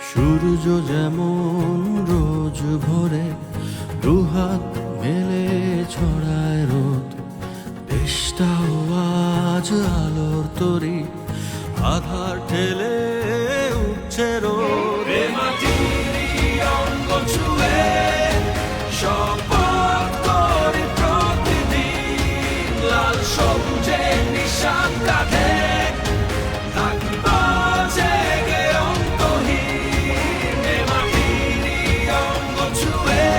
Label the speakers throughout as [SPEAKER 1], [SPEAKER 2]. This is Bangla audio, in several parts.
[SPEAKER 1] সূর্য যেমন রোজ ভোরে দুহাত মেলে ছড়ায় রোদ, দেশটাও আজ আলোর তরি আধার ঠেলে উঠছে রোদ।
[SPEAKER 2] এ মাটিরই অঙ্গ ছুঁয়ে শপথ করি প্রতিদিন, লাল সবুজের নিশান কাঁধে থাকবো জেগে অন্তহীন। এ মাটিরই অঙ্গ ছুঁয়ে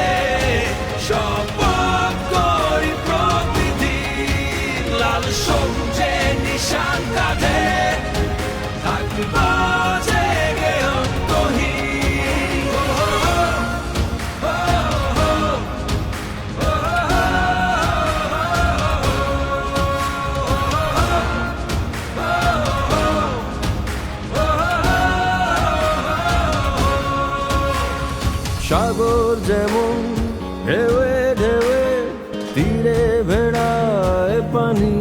[SPEAKER 2] শপথ করি প্রতিদিন, লাল সবুজের নিশান কাঁধে থাকবো জেগে অন্তহীন।
[SPEAKER 1] সাগর যেমন ঢেউয়ে ঢেউয়ে তীরে ভেড়ায় পানি,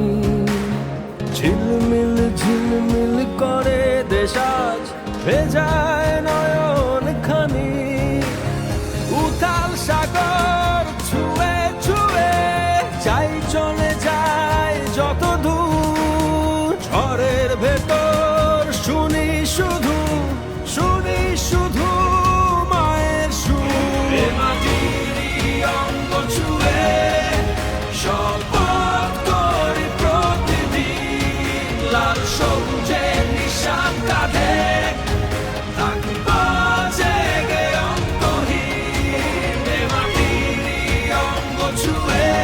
[SPEAKER 1] ঝিলমিল ঝিলমিল করে দেশ আজ ভেজায় নয়ন খানি। উথাল সাগর ছুঁয়ে ছুঁয়ে চাই চলে যায় যত দূর, ঝড়ের ভেতর শুনি শুধু মায়ের সুর।
[SPEAKER 2] এ মাটিরই অঙ্গ ছুঁয়ে শপথ করি প্রতিদিন, লাল সবুজের নিশান কাঁধে থাকবো জেগে অন্তহীন। এ মাটিরই অঙ্গ ছুঁয়ে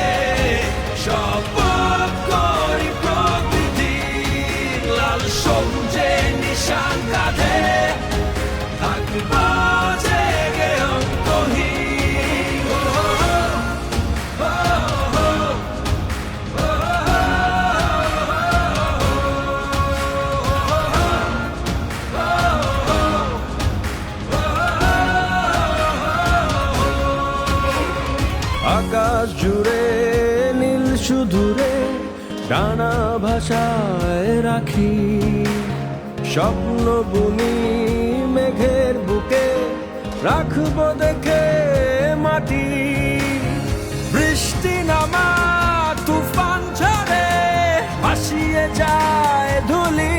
[SPEAKER 2] শপথ করি প্রতিদিন, লাল সবুজের নিশান কাঁধে থাকবো জেগে অন্তহীন।
[SPEAKER 1] আকাশ জুড়ে নীল শুধুরে ডানা ভাষায় রাখি, স্বপ্ন বুনি মেঘের বুকে রাখবো দেখে মাটি। বৃষ্টি নামা তুফান ঝড়ে ভাসিয়ে যায় ধুলি,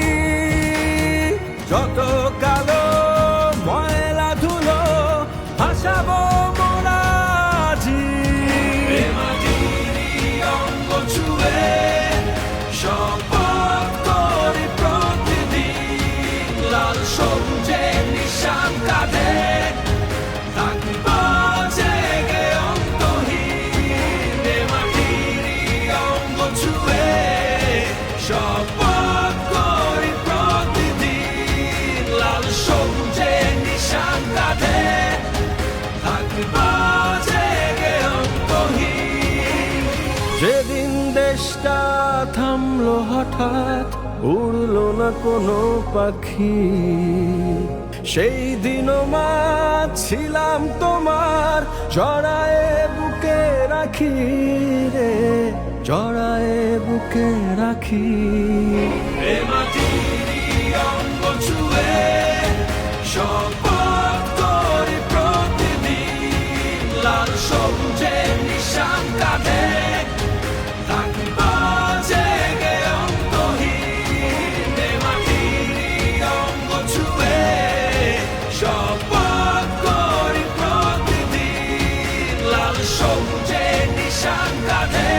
[SPEAKER 1] যত কালো ময়লা ধুলো ভাসাবো মোরা জি।
[SPEAKER 2] এ মাটিরই অঙ্গ ছুঁয়ে শপথ করি প্রতিদিন, লাল সবুজের নিশান কাঁধে থাকবো জেগে অন্তহীন। এ মাটিরই অঙ্গ ছুঁয়ে শপথ করি প্রতিদিন, লাল সবুজের নিশান কাঁধে থাকবো জেগে অন্তহীন।
[SPEAKER 1] যেদিন দেশটা থামলো হঠাৎ, উড়লো না কোনো পাখি, সেই দিনও মা ছিলাম তোমার, জড়ায়ে বুকে রাখি রে, জড়ায়ে বুকে রাখি।
[SPEAKER 2] এ মাটিরই অঙ্গ ছুঁয়ে শপথ করি প্রতিদিন, লাল সবুজের নিশান কাঁধে থাকবো জেগে অন্তহীন। এ মাটিরই অঙ্গ ছুঁয়ে শপথ করি প্রতিদিন, লাল সবুজের নিশান কাঁধে